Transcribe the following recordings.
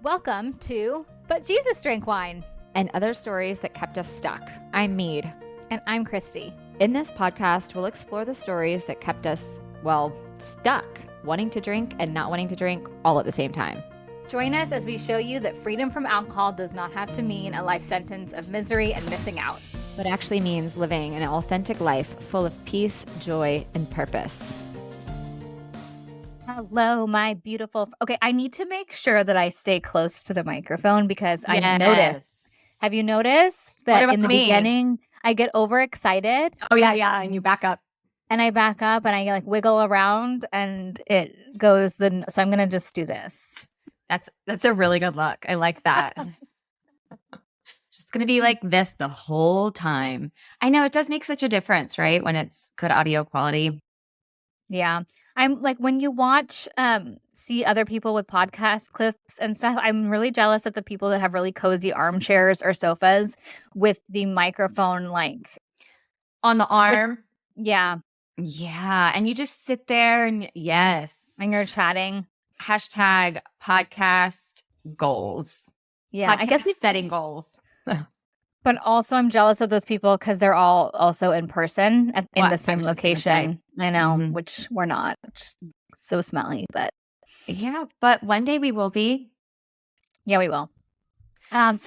Welcome to But Jesus Drank Wine. And other stories that kept us stuck. I'm Meade. And I'm Christy. In this podcast, we'll explore the stories that kept us, stuck, wanting to drink and not wanting to drink all at the same time. Join us as we show you that freedom from alcohol does not have to mean a life sentence of misery and missing out, but actually means living an authentic life full of peace, joy, and purpose. Hello, my beautiful. Okay, I need to make sure that I stay close to the microphone because I noticed. Have you noticed that in the beginning I get overexcited? Oh, yeah. And you back up. And I back up and I like wiggle around and it goes so I'm going to just do this. That's a really good look. I like that. Just going to be like this the whole time. I know it does make such a difference, right? When it's good audio quality. Yeah. I'm like, when you watch, see other people with podcast clips and stuff, I'm really jealous of the people that have really cozy armchairs or sofas with the microphone like on the arm. Yeah. Yeah. And you just sit there and yes. And you're chatting. Hashtag podcast goals. Yeah. Podcast, I guess we're setting goals. But also I'm jealous of those people because they're all also in person in the same location. I know, which we're not. Just so smelly, but. Yeah, but one day we will be. Yeah, we will. It's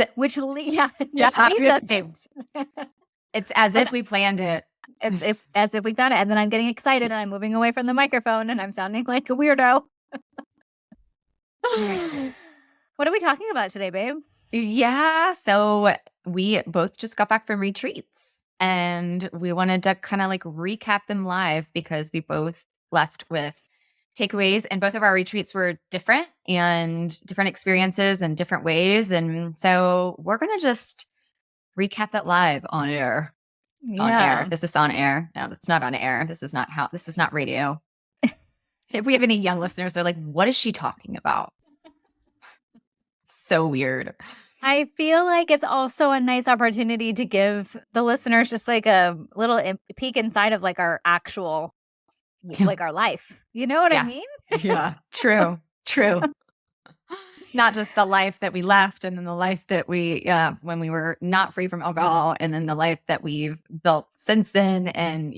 as if we planned it. As if we got it. And then I'm getting excited and I'm moving away from the microphone and I'm sounding like a weirdo. What are we talking about today, babe? Yeah, so we both just got back from retreats and we wanted to kind of like recap them live because we both left with takeaways and both of our retreats were different and different experiences and different ways. And so we're going to just recap it live on air. Yeah. On air. This is on air. No, that's not on air. This is not radio. If we have any young listeners, they're like, what is she talking about? So weird. I feel like it's also a nice opportunity to give the listeners just like a little peek inside of like our actual, like our life. You know what I mean? Yeah, true. Not just the life that we left and then the life that we, when we were not free from alcohol and then the life that we've built since then. And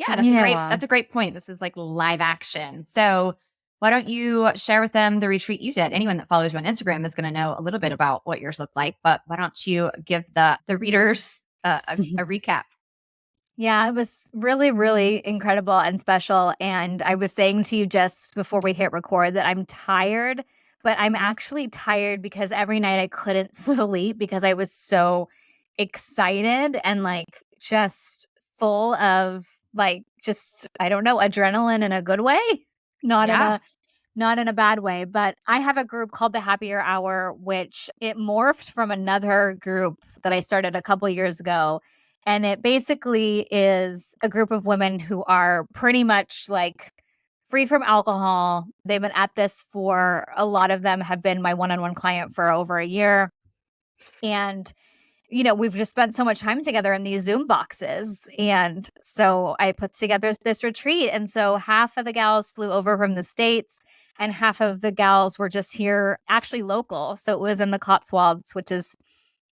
that's a great point. This is like live action. So why don't you share with them the retreat you did? Anyone that follows you on Instagram is going to know a little bit about what yours looked like, but why don't you give the readers a recap? Yeah, it was really, really incredible and special. And I was saying to you just before we hit record that I'm tired, but I'm actually tired because every night I couldn't sleep because I was so excited and like just full of like just, I don't know, adrenaline in a good way. Not in a bad way, but I have a group called the Happier Hour, which it morphed from another group that I started a couple years ago. And it basically is a group of women who are pretty much like free from alcohol. They've been at this for, a lot of them have been my one-on-one client for over a year. And we've just spent so much time together in these Zoom boxes. And so I put together this retreat. And so half of the gals flew over from the States and half of the gals were just here, actually local. So it was in the Cotswolds, which is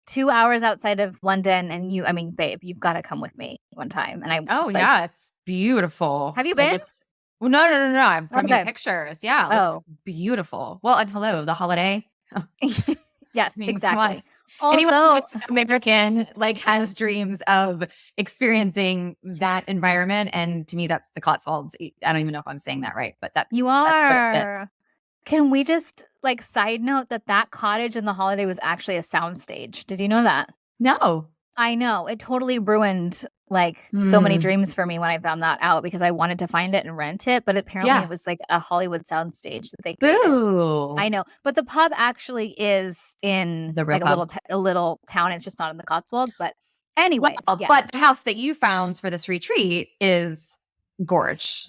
2 hours outside of London. And babe, you've got to come with me one time. And it's beautiful. Have you been? Well, no. I'm from your pictures. Yeah. It's beautiful. Well, and hello, the holiday. Yes, exactly. Anyone who's American has dreams of experiencing that environment, and to me, that's the Cotswolds. I don't even know if I'm saying that right, but you are. Can we just side note that cottage in the Holiday was actually a soundstage? Did you know that? No, I know it totally ruined so many dreams for me when I found that out because I wanted to find it and rent it, but apparently it was a Hollywood soundstage that they created. Boo. I know, but the pub actually is in the a little town. It's just not in the Cotswolds, but anyway. Yes. But the house that you found for this retreat is gorge.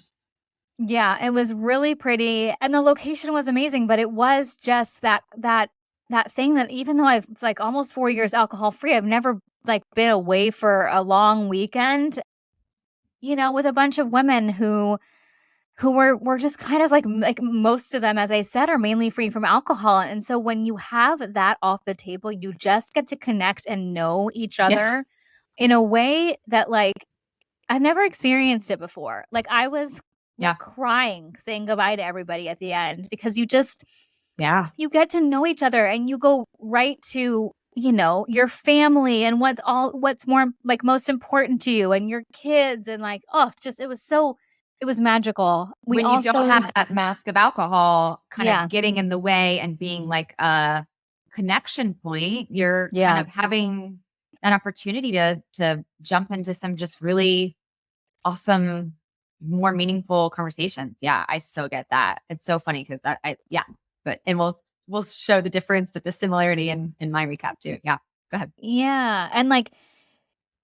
Yeah, it was really pretty, and the location was amazing. But it was just that thing that even though I've almost 4 years alcohol free, I've never been away for a long weekend, with a bunch of women who who were just kind of like most of them, as I said, are mainly free from alcohol. And so when you have that off the table, you just get to connect and know each Yeah. other in a way that like I've never experienced it before. Like I was crying saying goodbye to everybody at the end because you just you get to know each other and you go right to, you know, your family and what's more like most important to you and your kids and like, oh, just it was magical. We When you also don't have that mask of alcohol kind Yeah. of getting in the way and being like a connection point, you're kind Yeah. of having an opportunity to jump into some just really awesome, more meaningful conversations. Yeah, I so get that. It's so funny because but and we'll show the difference, but the similarity in my recap too. Yeah, go ahead. Yeah. And like,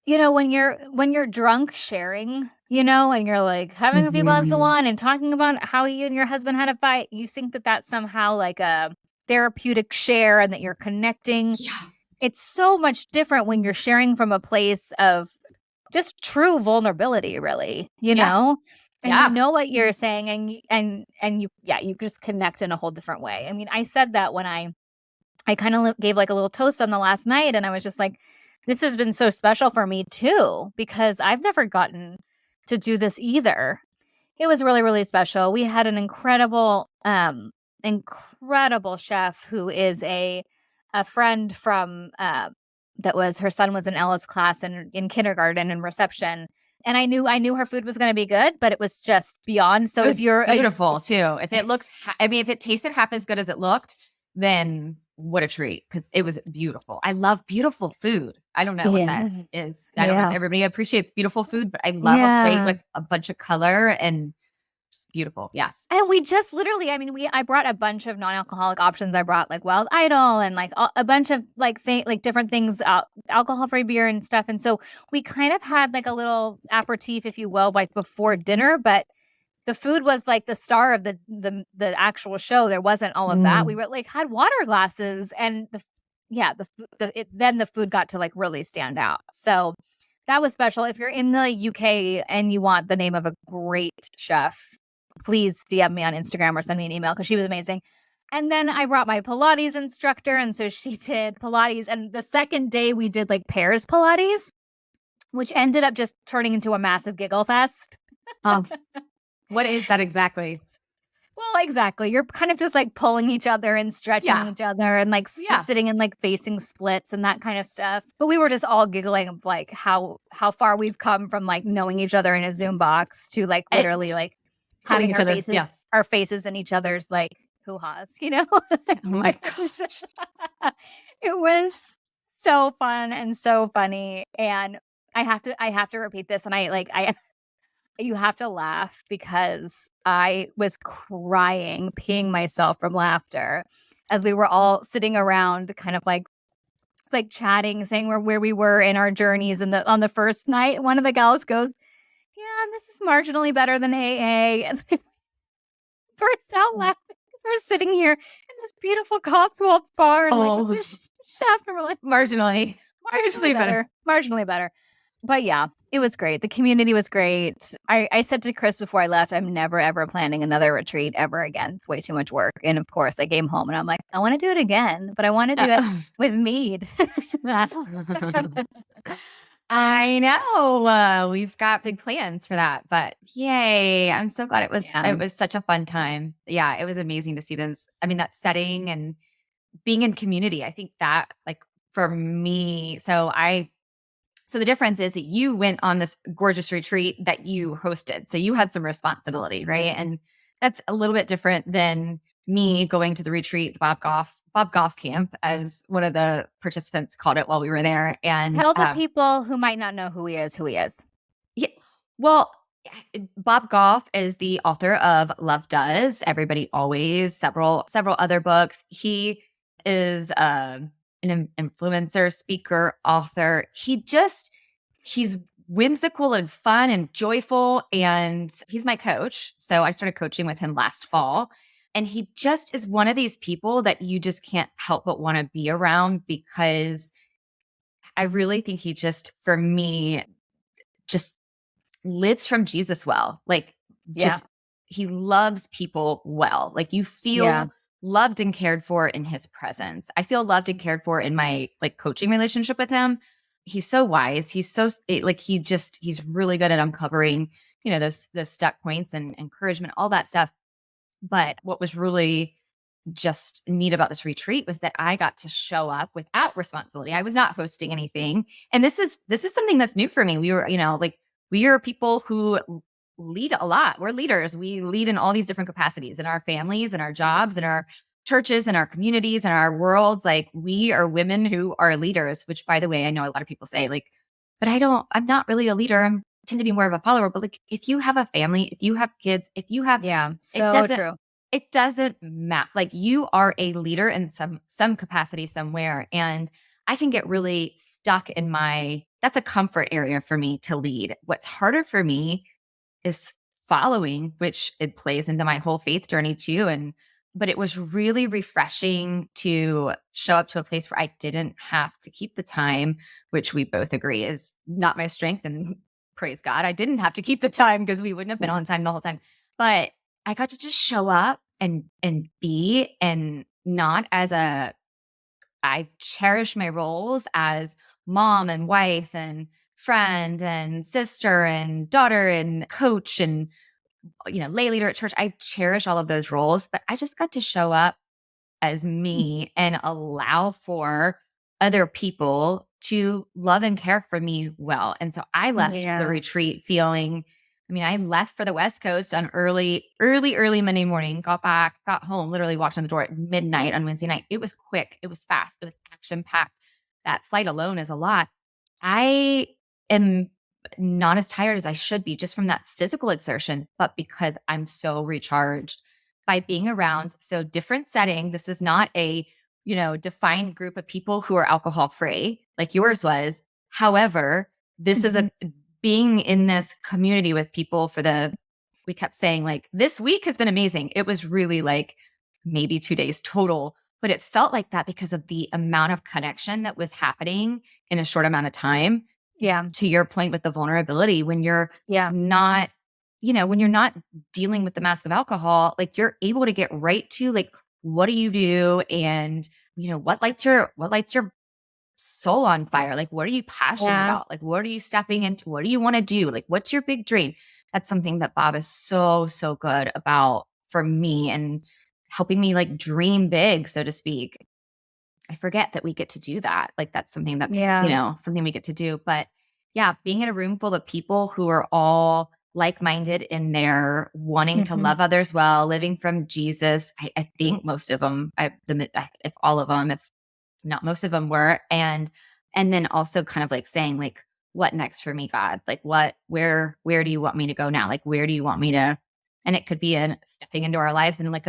you know, when you're drunk sharing, you know, and you're like having a few glasses of Mhm. wine and talking about how you and your husband had a fight, you think that that's somehow like a therapeutic share and that you're connecting. Yeah. It's so much different when you're sharing from a place of just true vulnerability, really, you Yeah. know? And you Yeah. know what you're saying and you you just connect in a whole different way. I mean, I said that when I kind of gave like a little toast on the last night and I was just like this has been so special for me too because I've never gotten to do this either. It was really really special. We had an incredible chef who is a friend from that was her son was in Ella's class in kindergarten and reception. And I knew her food was going to be good, but it was just beyond. So It if was you're beautiful too. If it looks, I mean, if it tasted half as good as it looked, then what a treat because it was beautiful. I love beautiful food. I don't know what that yeah. is. I don't know if Yeah. everybody appreciates beautiful food, but I love a plate Yeah. with a bunch of color and just beautiful. Yes. And we just literally, I mean, I brought a bunch of non-alcoholic options. I brought like Wild Idol and like a bunch of like like different things, alcohol-free beer and stuff. And so we kind of had like a little aperitif, if you will, like before dinner, but the food was like the star of the actual show. There wasn't all of that. We were like had water glasses and then the food got to like really stand out. So that was special. If you're in the UK and you want the name of a great chef, please DM me on Instagram or send me an email because she was amazing. And then I brought my Pilates instructor. And so she did Pilates. And the second day we did like pairs Pilates, which ended up just turning into a massive giggle fest. What is that exactly? Well, exactly. You're kind of just like pulling each other and stretching each other and like sitting in like facing splits and that kind of stuff. But we were just all giggling of like how far we've come from like knowing each other in a Zoom box to like literally like Holding having each other. Yes. our faces in each other's like hoo-has, you know? Oh my gosh. It was so fun and so funny. And I have to repeat this and I you have to laugh because I was crying, peeing myself from laughter as we were all sitting around kind of like chatting, saying where we were in our journeys and on the first night. One of the gals goes, "Yeah, this is marginally better than AA." And I burst out laughing because we're sitting here in this beautiful Cotswolds bar and like with this chef and we're like Marginally better. Marginally better. But yeah, it was great. The community was great. I said to Chris before I left, I'm never, ever planning another retreat ever again. It's way too much work. And of course, I came home and I'm like, I want to do it again, but I want to do it with Mead. I know. We've got big plans for that, but yay. I'm so glad it was such a fun time. Yeah, it was amazing to see those. I mean, that setting and being in community. I think that like for me, so the difference is that you went on this gorgeous retreat that you hosted. So you had some responsibility, right? And that's a little bit different than me going to the retreat, the Bob Goff camp, as one of the participants called it while we were there. And Tell the people who might not know who he is. yeah, well, Bob Goff is the author of Love Does, Everybody Always, several other books. He is an influencer, speaker, author. He's whimsical and fun and joyful, and he's my coach. So I started coaching with him last fall. And he just is one of these people that you just can't help but want to be around because I really think he just, for me, just lives from Jesus well. Like, just he loves people well. Like you Yeah. feel loved and cared for in his presence. I feel loved and cared for in my like coaching relationship with him. He's so wise. He's so like he's really good at uncovering, those stuck points and encouragement, all that stuff. But what was really just neat about this retreat was that I got to show up without responsibility. I was not hosting anything. And this is something that's new for me. We were, like we are people who lead a lot. We're leaders. We lead in all these different capacities in our families and our jobs and our churches and our communities and our worlds. Like we are women who are leaders, which by the way, I know a lot of people say like, but I'm not really a leader. I tend to be more of a follower. But like if you have a family, if you have kids, if you have, Yeah. it So doesn't true. it doesn't matter. Like you are a leader in some capacity somewhere. And I can get really stuck in that's a comfort area for me to lead. What's harder for me is following, which it plays into my whole faith journey too. But it was really refreshing to show up to a place where I didn't have to keep the time, which we both agree is not my strength. And praise God, I didn't have to keep the time because we wouldn't have been on time the whole time. But I got to just show up and be, and not as I cherish my roles as mom and wife and friend and sister and daughter and coach and lay leader at church. I cherish all of those roles, but I just got to show up as me and allow for other people to love and care for me well. And so I left the Yeah. retreat feeling, I left for the West Coast on early Monday morning, got home, literally walked in the door at midnight on Wednesday night. It was quick. It was fast. It was action packed. That flight alone is a lot. I am not as tired as I should be just from that physical exertion, but because I'm so recharged by being around so different setting. This was not a, defined group of people who are alcohol free like yours was. However, this is Mhm. a being in this community with people we kept saying like this week has been amazing. It was really like maybe 2 days total, but it felt like that because of the amount of connection that was happening in a short amount of time. Yeah. To your point with the vulnerability, when you're Yeah. not, when you're not dealing with the mask of alcohol, like you're able to get right to like, what do you do? And, what lights your soul on fire? Like, what are you passionate Yeah. about? Like, what are you stepping into? What do you want to do? Like, what's your big dream? That's something that Bob is so, so good about for me and helping me like dream big, so to speak. I forget that we get to do that. Like that's something Yeah. something we get to do. But yeah, being in a room full of people who are all like-minded in their wanting to Mhm. love others well, living from Jesus. I think most of them, if all of them, if not most of them were. And then also kind of like saying like, what next for me, God? Like where do you want me to go now? Like, where do you want me to, and it could be in stepping into our lives and like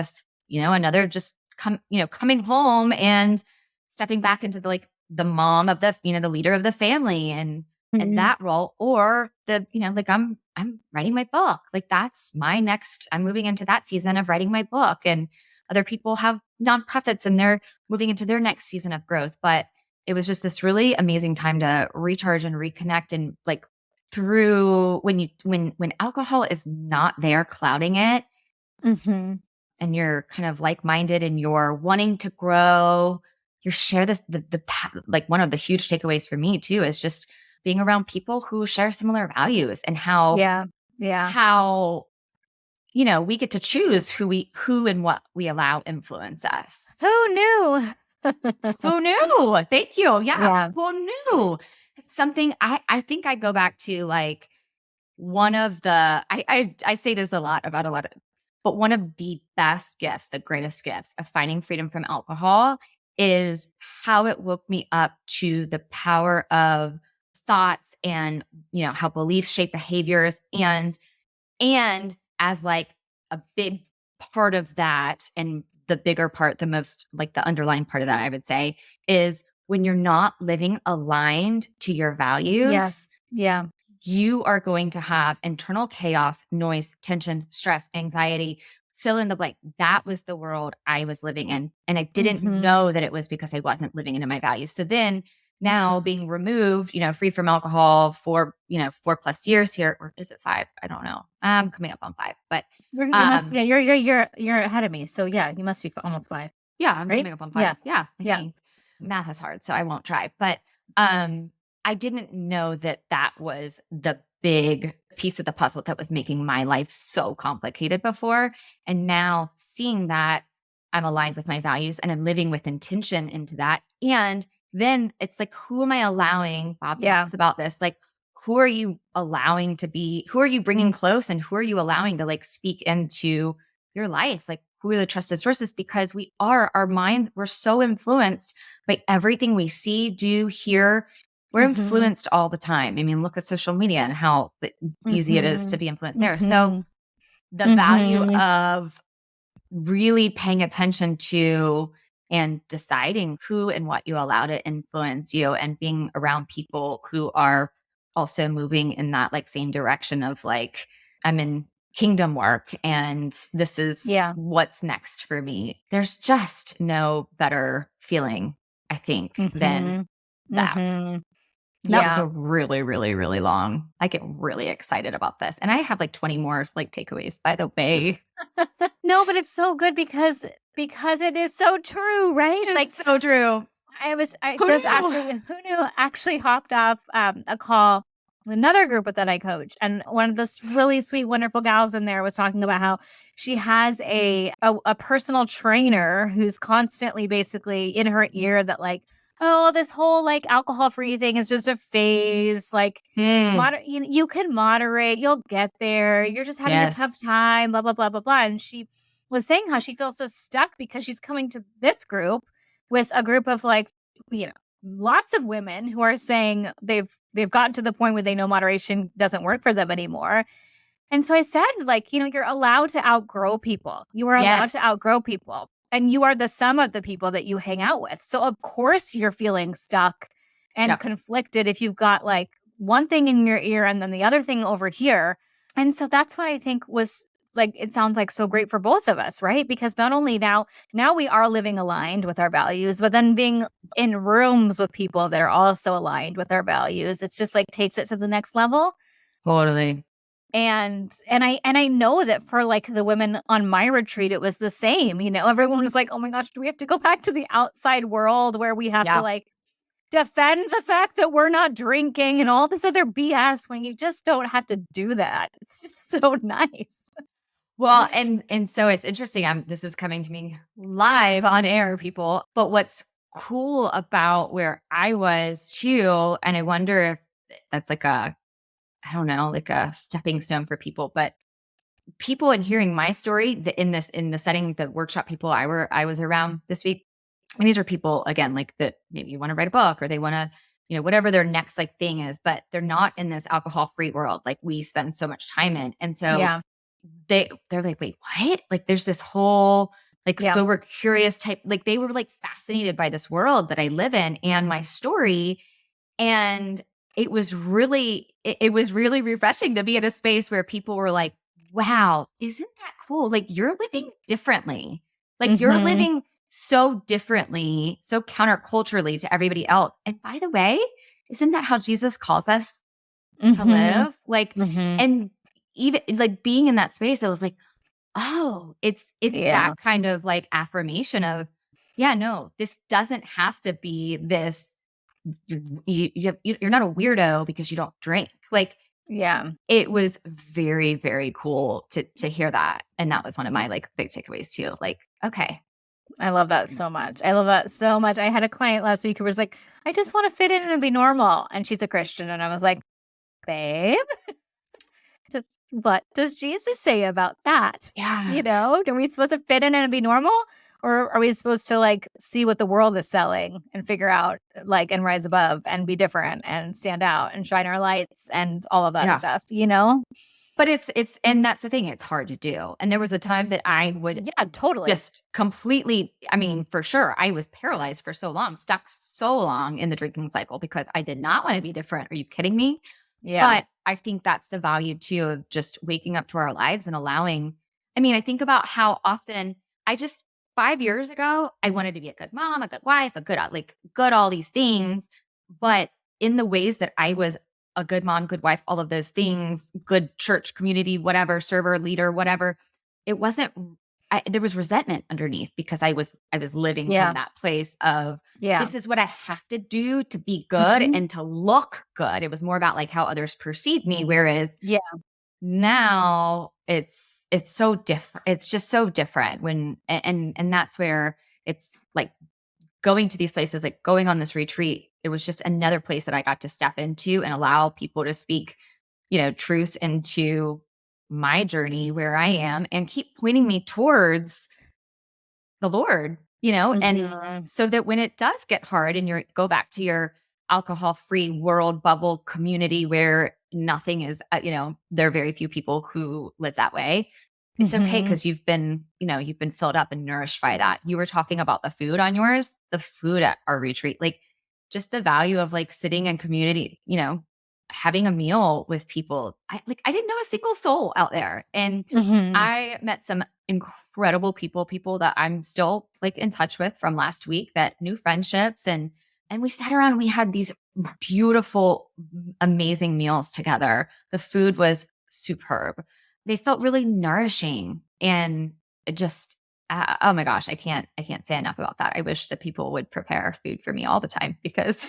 another just coming home and stepping back into the mom of the leader of the family and Mhm. that role, or like I'm writing my book. Like that's my next, I'm moving into that season of writing my book, and other people have nonprofits and they're moving into their next season of growth. But it was just this really amazing time to recharge and reconnect, and like through when alcohol is not there clouding it, Mhm. and you're kind of like-minded and you're wanting to grow, you share this, like one of the huge takeaways for me too is just being around people who share similar values, and how Yeah. Yeah. how we get to choose who and what we allow influence us. Who knew? Who knew? Thank you. Yeah, Yeah. who knew? It's something I think I go back to like one of the I say this a lot of, but one of the best gifts, the greatest gifts of finding freedom from alcohol is how it woke me up to the power of thoughts, and how beliefs shape behaviors, and as like a big part of that, and the bigger part, the most like the underlying part of that, I would say, is when you're not living aligned to your values, Yes. Yeah. you are going to have internal chaos, noise, tension, stress, anxiety, fill in the blank. That was the world I was living in. And I didn't Mhm. know that it was because I wasn't living into my values. So then now being removed, free from alcohol for, 4+ years here, or is it 5? I don't know. I'm coming up on 5, but You must, yeah, you're ahead of me. So yeah, you must be almost 5, yeah, I'm right? coming up on 5. Yeah. Yeah, I Yeah. think math is hard, so I won't try. But um, I didn't know that that was the big piece of the puzzle that was making my life so complicated before. And now seeing that I'm aligned with my values and I'm living with intention into that. And then it's like, who am I allowing? Bob Yeah. talks about this. Like, who are you allowing to be? Who are you bringing close? And who are you allowing to like speak into your life? Like, who are the trusted sources? Because our minds, we're so influenced by everything we see, do, hear. We're influenced all the time. I mean, look at social media and how easy it is to be influenced there. So the value of really paying attention to and deciding who and what you allow to influence you, and being around people who are also moving in that like same direction of like, I'm in kingdom work and this is Yeah. what's next for me. There's just no better feeling, I think, than that. That was Yeah. a really, really, really long. I get really excited about this. And I have like 20 more like takeaways, by the way. No, but it's so good because it is so true, right? It's Like so true. I Who just knew? actually, who knew, actually hopped off a call with another group that I coach, and one of the really sweet, wonderful gals in there was talking about how she has a personal trainer who's constantly basically in her ear that like, oh, this whole like alcohol free thing is just a phase. Like, you can moderate, you'll get there. You're just having a Yes. tough time, blah blah blah blah blah. And she was saying how she feels so stuck because she's coming to this group with a group of like, lots of women who are saying they've gotten to the point where they know moderation doesn't work for them anymore. And so I said, like, you're allowed to outgrow people. You are allowed Yes. to outgrow people. And you are the sum of the people that you hang out with. So of course you're feeling stuck and Yep. conflicted if you've got like one thing in your ear and then the other thing over here. And so that's what I think was like, it sounds like so great for both of us, right? Because not only now we are living aligned with our values, but then being in rooms with people that are also aligned with our values, it's just like takes it to the next level. Totally. And I know that for like the women on my retreat, it was the same. Everyone was like, oh my gosh, do we have to go back to the outside world where we have to like defend the fact that we're not drinking and all this other BS when you just don't have to do that? It's just so nice. Well, and so it's interesting. This is coming to me live on air, people. But what's cool about where I was too, and I wonder if that's like I don't know, like a stepping stone for people, but people in hearing my story in the setting, the workshop people I was around this week. And these are people again, like that maybe want to write a book or they want to, whatever their next like thing is, but they're not in this alcohol free world like we spend so much time in. And so Yeah. they're like, wait, what? Like there's this whole like sober curious type, like they were like fascinated by this world that I live in and my story. And it was really refreshing to be in a space where people were like, wow, isn't that cool? Like you're living differently. Like you're living so differently, so counterculturally to everybody else. And by the way, isn't that how Jesus calls us to live? Like, and even like being in that space, I was like, oh, it's Yeah. that kind of like affirmation of, yeah, no, this doesn't have to be this. You're not a weirdo because you don't drink. Like, Yeah. it was very, very cool to hear that. And that was one of my like big takeaways too. Like, okay. I love that so much. I love that so much. I had a client last week who was like, I just want to fit in and be normal. And she's a Christian. And I was like, babe, what does Jesus say about that? Yeah. Are we supposed to fit in and be normal? Or are we supposed to like see what the world is selling and figure out like and rise above and be different and stand out and shine our lights and all of that stuff, But and that's the thing, it's hard to do. And there was a time that I would totally just completely, I mean, for sure, I was paralyzed for so long, stuck so long in the drinking cycle because I did not want to be different. Are you kidding me? Yeah. But I think that's the value too of just waking up to our lives and allowing. I mean, I think about how often 5 years ago, I wanted to be a good mom, a good wife, a good, like good, all these things. But in the ways that I was a good mom, good wife, all of those things, good church community, whatever, server, leader, whatever, it wasn't there was resentment underneath because I was living from Yeah. that place of Yeah. this is what I have to do to be good and to look good. It was more about like how others perceive me. Whereas Yeah. now it's so different. It's just so different and that's where it's like going to these places, like going on this retreat, it was just another place that I got to step into and allow people to speak, truth into my journey where I am and keep pointing me towards the Lord, and Mhm. so that when it does get hard and you go back to your alcohol free world bubble community where nothing is, there are very few people who live that way. It's okay Mhm. because you've been filled up and nourished by that. You were talking about the food on yours, the food at our retreat, like just the value of like sitting in community, having a meal with people. I didn't know a single soul out there. And Mhm. I met some incredible people that I'm still like in touch with from last week, that new friendships, and we sat around and we had these beautiful, amazing meals together. The food was superb. They felt really nourishing, and it just oh my gosh, I can't say enough about that. I wish that people would prepare food for me all the time because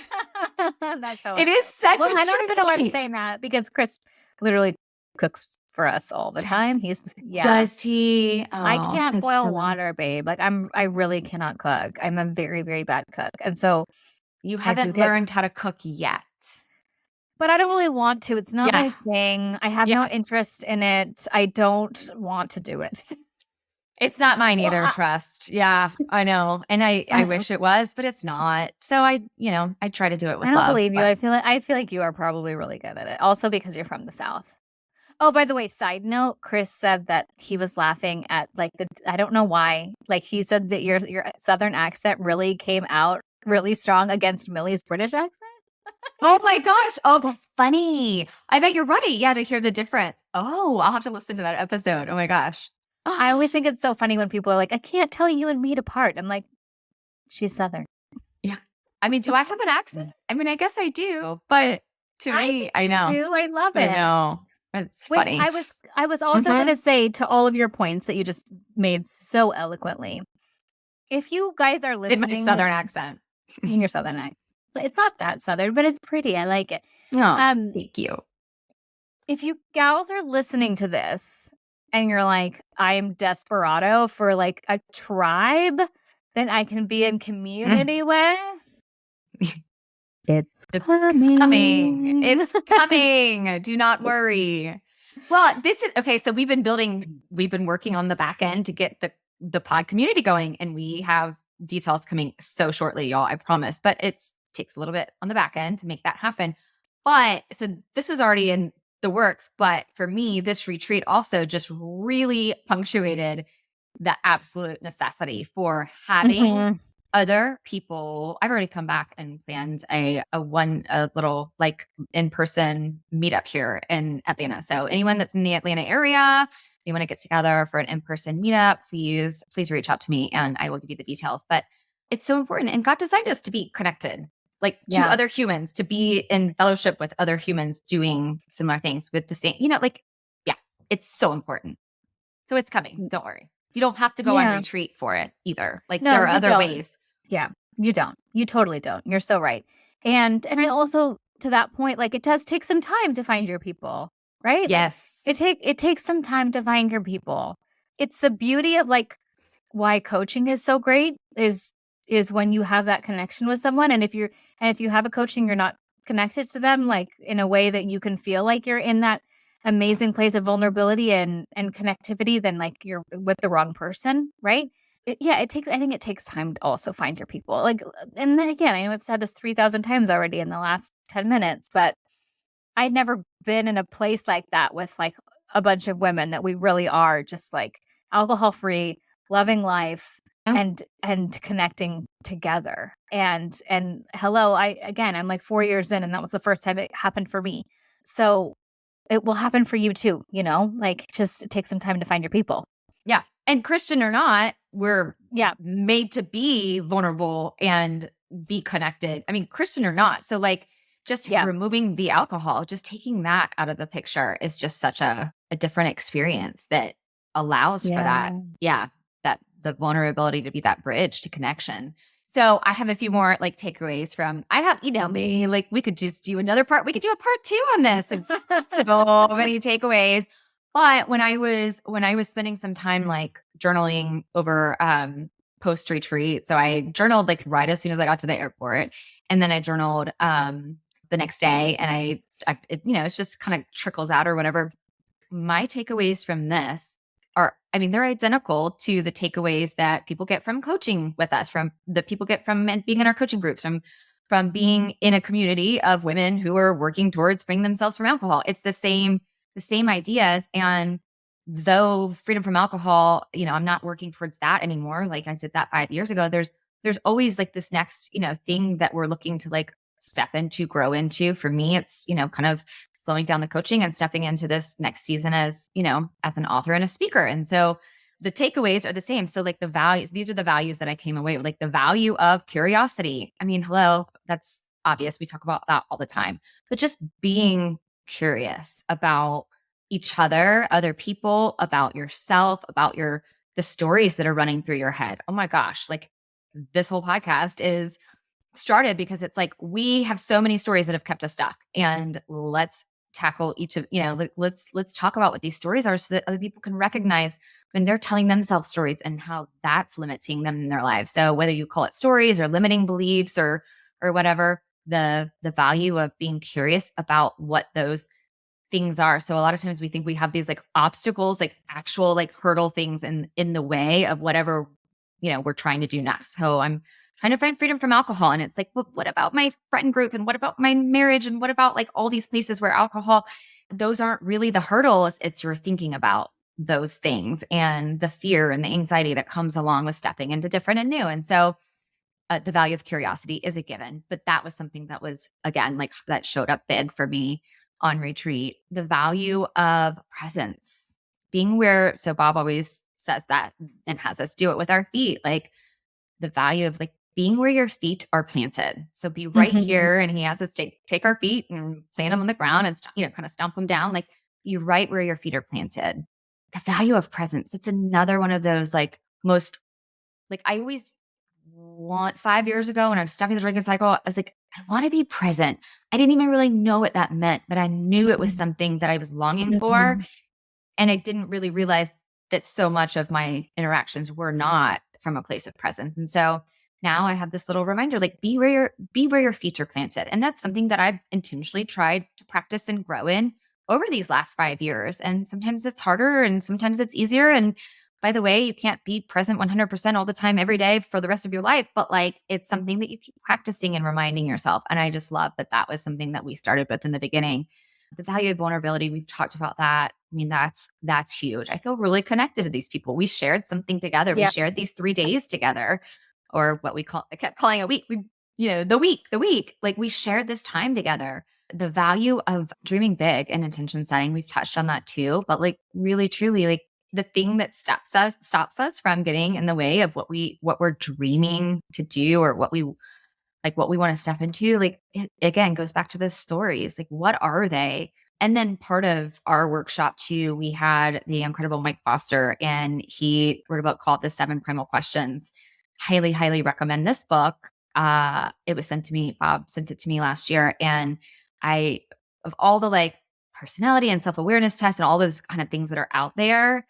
That's so it is such well, a I don't even know why I'm treat. saying that because Chris literally cooks for us all the Does time. Yeah. does he? I Oh, can't that's boil so water, babe. Like I really cannot cook. I'm a very, very bad cook. And so you I do haven't get learned how to cook yet. but I don't really want to. It's not Yeah. my thing. I have Yeah. no interest in it. I don't want to do it. It's not mine Well, either, trust. Yeah, I know. And I wish it was, but it's not. So I try to do it I with don't love, believe you. but I feel like you are probably really good at it. Also because you're from the South. Oh, by the way, side note, Chris said that he was laughing at like I don't know why. Like he said that your Southern accent really came out really strong against Millie's British accent. oh my gosh. Oh, that's funny. I bet you're right. Yeah, to hear the difference. Oh, I'll have to listen to that episode. Oh my gosh. I always think it's so funny when people are like, I can't tell you and Meade apart. I'm like, she's Southern. Yeah. I mean, do I have an accent? I mean, I guess I do, but to I me, think I you know. do. I love I it. know. It's Wait, funny. I was also Mhm. gonna say to all of your points that you just made so eloquently. If you guys are In my listening southern accent. in your Southern accent, it's not that Southern, but it's pretty. I like it. Oh, Um, thank you. if you gals are listening to this and you're like, I am desperado for like a tribe that I can be in Mm. community with, it's It's coming. coming. It's coming. Do not worry. Well, this is okay. So we've been working on the back end to get the pod community going, and we have details coming so shortly, y'all. I promise. But it takes a little bit on the back end to make that happen. But so this was already in the works. But for me, this retreat also just really punctuated the absolute necessity for having Mhm. other people. I've already come back and planned a little like in-person meetup here in Atlanta. So anyone that's in the Atlanta area, you want to get together for an in-person meetup, please reach out to me and I will give you the details. But it's so important. And God designed us to be connected, like to Yeah. other humans, to be in fellowship with other humans doing similar things with the same, like, yeah, it's so important. So it's coming. Don't worry. You don't have to go on Yeah. retreat for it either. Like No, there are you other don't. ways. Yeah, you don't. You totally don't. You're so right. And I also to that point, like it does take some time to find your people, right? Like Yes. it takes some time to find your people. It's the beauty of like why coaching is so great is when you have that connection with someone and if you have a coaching you're not connected to them like in a way that you can feel like you're in that amazing place of vulnerability and connectivity then like you're with the wrong person, right? It takes I think it takes time to also find your people. Like and then again, I know I've said this 3,000 times already in the last 10 minutes, but I'd never been in a place like that with like a bunch of women that we really are just like alcohol free, loving life Oh, and connecting together. And hello, I'm like 4 years in and that was the first time it happened for me. So it will happen for you too, like just take some time to find your people. yeah. And Christian or not, we're Yeah. made to be vulnerable and be connected. I mean, Christian or not. So like just removing the alcohol, just taking that out of the picture is just such a different experience that allows for that. Yeah. That the vulnerability to be that bridge to connection. So I have a few more like takeaways from, I have, me, like we could just do another part. We could do a part 2 on this. It's so many takeaways. But when I was spending some time like journaling over post retreat, so I journaled like right as soon as I got to the airport, and then I journaled the next day, and it's just kind of trickles out or whatever. My takeaways from this are, I mean, they're identical to the takeaways that people get from coaching with us, from the people get from being in our coaching groups, from being in a community of women who are working towards freeing themselves from alcohol. It's the same ideas. And though freedom from alcohol, I'm not working towards that anymore. Like I did that 5 years ago. There's always like this next, thing that we're looking to like step into, grow into. For me, it's, kind of slowing down the coaching and stepping into this next season as, as an author and a speaker. And so the takeaways are the same. So like the values, these are the values that I came away with, like the value of curiosity. I mean, hello, that's obvious. We talk about that all the time, but just being curious about each other people, about yourself, about the stories that are running through your head. Oh my gosh. Like this whole podcast is started because it's like we have so many stories that have kept us stuck, and let's tackle each of let's talk about what these stories are so that other people can recognize when they're telling themselves stories and how that's limiting them in their lives. So whether you call it stories or limiting beliefs or whatever, the value of being curious about what those things are. So a lot of times we think we have these like obstacles, like actual like hurdle things in the way of whatever, we're trying to do next. So I'm trying to find freedom from alcohol. And it's like, well, what about my friend group? And what about my marriage? And what about like all these places where alcohol, those aren't really the hurdles. It's your thinking about those things and the fear and the anxiety that comes along with stepping into different and new. And so the value of curiosity is a given, but that was something that was, again, like that showed up big for me on retreat. The value of presence, being where, so Bob always says that and has us do it with our feet, like the value of like being where your feet are planted. So be right here. And he has us take our feet and plant them on the ground and, kind of stomp them down. Like you right where your feet are planted. The value of presence. It's another one of those like most, like I always want 5 years ago when I was stuck in the drinking cycle, I was like, I want to be present. I didn't even really know what that meant, but I knew it was something that I was longing for. And I didn't really realize that so much of my interactions were not from a place of presence. And so now I have this little reminder, like be where your feet are planted. And that's something that I've intentionally tried to practice and grow in over these last 5 years. And sometimes it's harder and sometimes it's easier. And by the way, you can't be present 100% all the time every day for the rest of your life, but like it's something that you keep practicing and reminding yourself. And I just love that that was something that we started with in the beginning. The value of vulnerability, we've talked about that. I mean, that's huge. I feel really connected to these people. We shared something together. We shared these 3 days together, or what I kept calling a week. The week, like we shared this time together. The value of dreaming big and intention setting, we've touched on that too, but like really, truly, like the thing that stops us from getting in the way of what we're dreaming to do, or what we want to step into, like it again goes back to the stories. Like, what are they? And then part of our workshop too, we had the incredible Mike Foster, and he wrote a book called The 7 Primal Questions. Highly, highly recommend this book. It was sent to me, Bob sent it to me last year. And of all the like personality and self-awareness tests and all those kind of things that are out there,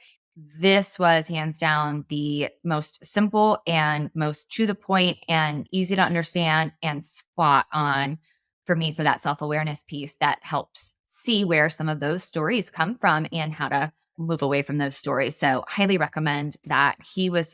this was hands down the most simple and most to the point and easy to understand and spot on for me for that self-awareness piece that helps see where some of those stories come from and how to move away from those stories. So highly recommend that.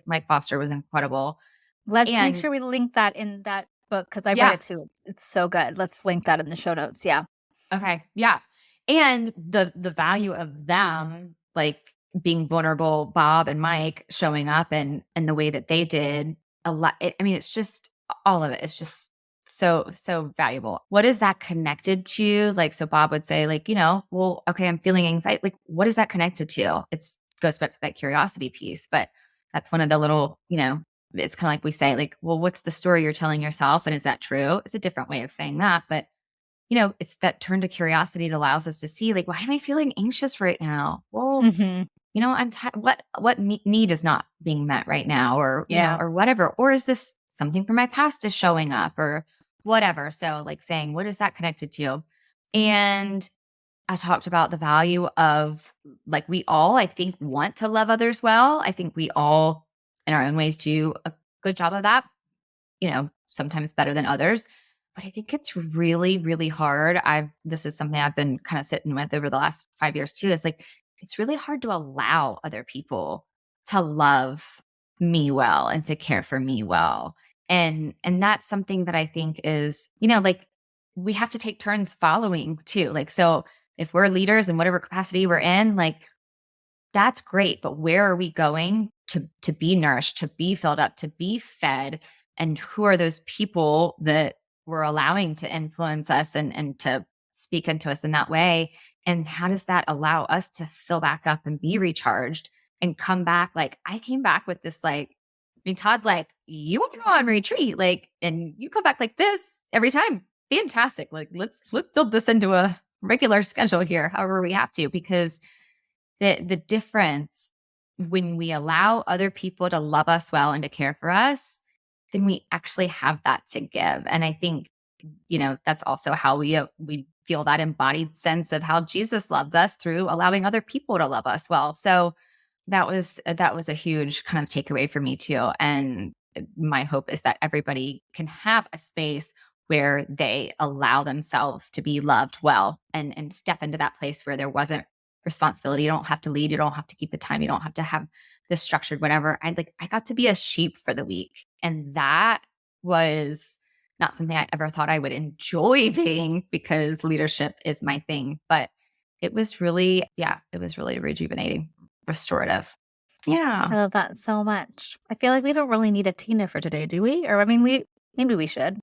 Mike Foster was incredible. Let's make sure we link that in that book because I read it too. It's so good. Let's link that in the show notes. Yeah. Okay. Yeah. And the value of them, like being vulnerable, Bob and Mike showing up and the way that they did a lot. I mean, it's just all of it. It's just so valuable. What is that connected to? Like, so Bob would say like, well, okay, I'm feeling anxiety. Like, what is that connected to? Goes back to that curiosity piece, but that's one of the little, it's kind of like we say, like, well, what's the story you're telling yourself? And is that true? It's a different way of saying that. But, it's that turn to curiosity that allows us to see, like, why am I feeling anxious right now? Well, Mhm. I'm what need is not being met right now, or, Yeah. or whatever. Or is this something from my past is showing up or whatever? So like saying, what is that connected to? And I talked about the value of, like, we all, I think, want to love others well. I think we all, in our own ways, do a good job of that, sometimes better than others. But I think it's really, really hard. This is something I've been kind of sitting with over the last 5 years too. Is like, it's really hard to allow other people to love me well and to care for me well. And that's something that I think is, like, we have to take turns following too. Like, so if we're leaders in whatever capacity we're in, like, that's great, but where are we going to be nourished, to be filled up, to be fed? And who are those people that we're allowing to influence us and to speak into us in that way? And how does that allow us to fill back up and be recharged and come back? Like, I came back with this, like, I mean, Todd's like, you want to go on retreat, like, and you come back like this every time. Fantastic. Like, let's build this into a regular schedule here, however we have to, because the difference when we allow other people to love us well and to care for us, then we actually have that to give. And I think, that's also how we feel that embodied sense of how Jesus loves us, through allowing other people to love us well. So that was a huge kind of takeaway for me too. And my hope is that everybody can have a space where they allow themselves to be loved well, and step into that place where there wasn't responsibility. You don't have to lead. You don't have to keep the time. You don't have to have this structured, whatever. I got to be a sheep for the week. And that was not something I ever thought I would enjoy being, because leadership is my thing. But it was really rejuvenating, restorative. I Yeah. love that so much. I feel like we don't really need a Tina for today, do we? Or I mean, maybe we should.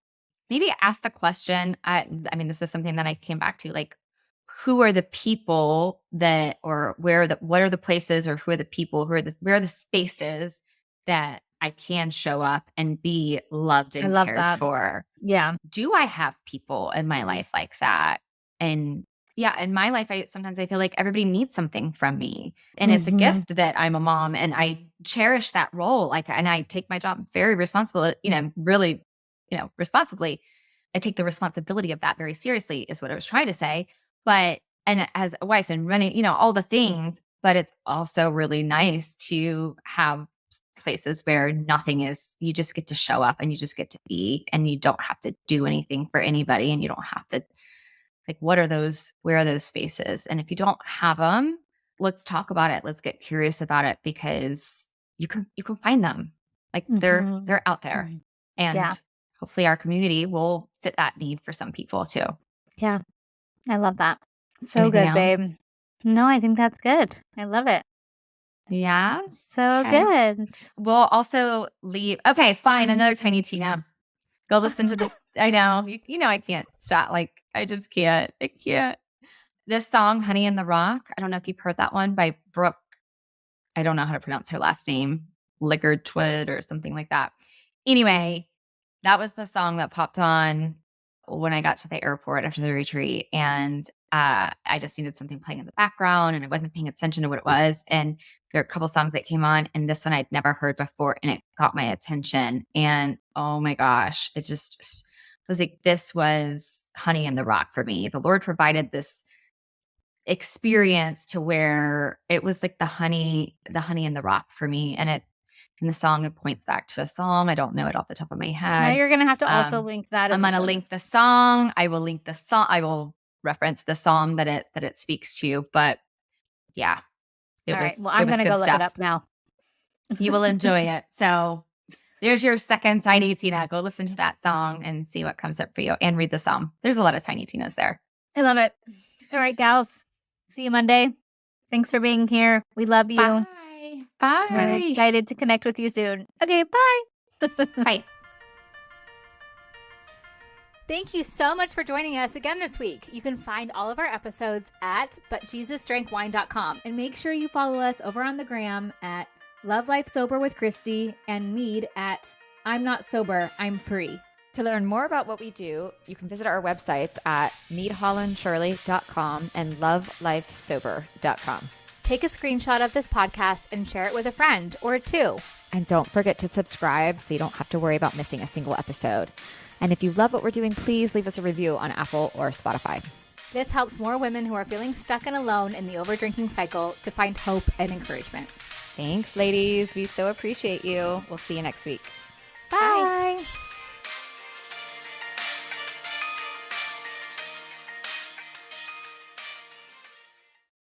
Maybe ask the question. I mean, this is something that I came back to, like, who are the people that, or what are the places, or who are the people, where are the spaces that I can show up and be loved I and love cared that. for? Yeah. Do I have people in my life like that? And yeah, in my life, sometimes I feel like everybody needs something from me. And it's a Mhm. gift that I'm a mom, and I cherish that role. Like, and I take my job very responsible, really, responsibly. I take the responsibility of that very seriously, is what I was trying to say. But, and as a wife and running, all the things, but it's also really nice to have places where nothing is, you just get to show up and you just get to be, and you don't have to do anything for anybody, and you don't have to, like, where are those spaces? And if you don't have them, let's talk about it. Let's get curious about it, because you can find them. Like, they're Mhm. out there. Mhm. Yeah. And hopefully our community will fit that need for some people too. Yeah. I love that. So Anything good, else? babe. No, I think that's good. I love it. Yeah. So Okay. good. We'll also leave. Okay, fine. Another Tiny Tina. Go listen to this. I know. I can't stop. Like, I just can't. I can't. This song, Honey in the Rock. I don't know if you've heard that one by Brooke. I don't know how to pronounce her last name. Liggard-Twid or something like that. Anyway, that was the song that popped on when I got to the airport after the retreat. And I just needed something playing in the background, and I wasn't paying attention to what it was. And there are a couple songs that came on, and this one I'd never heard before, and it got my attention. And oh my gosh, it just was like, this was honey in the rock for me. The Lord provided this experience to where it was like the honey in the rock for me. And in the song, it points back to a song. I don't know it off the top of my Now head. you're gonna have to also Um, link that in I'm the gonna show link notes. the song. I will link the song. I will reference the song that it speaks to. But yeah, it All right. was Well, it I'm was gonna go good look it stuff. up now. You will enjoy it. So there's your second Tiny Tina. Go listen to that song and see what comes up for you, and read the psalm. There's a lot of Tiny Tinas there. I love it. All right, gals. See you Monday. Thanks for being here. We love you. Bye. We're Bye. excited to connect with you soon. Okay, bye. Bye. Thank you so much for joining us again this week. You can find all of our episodes at butjesusdrankwine.com, and make sure you follow us over on the gram at Love Life Sober with Christy, and Mead at I'm Not Sober, I'm Free. To learn more about what we do, you can visit our websites at meadhollandshirley.com and lovelifesober.com. Take a screenshot of this podcast and share it with a friend or two. And don't forget to subscribe so you don't have to worry about missing a single episode. And if you love what we're doing, please leave us a review on Apple or Spotify. This helps more women who are feeling stuck and alone in the overdrinking cycle to find hope and encouragement. Thanks, ladies. We so appreciate you. We'll see you next week.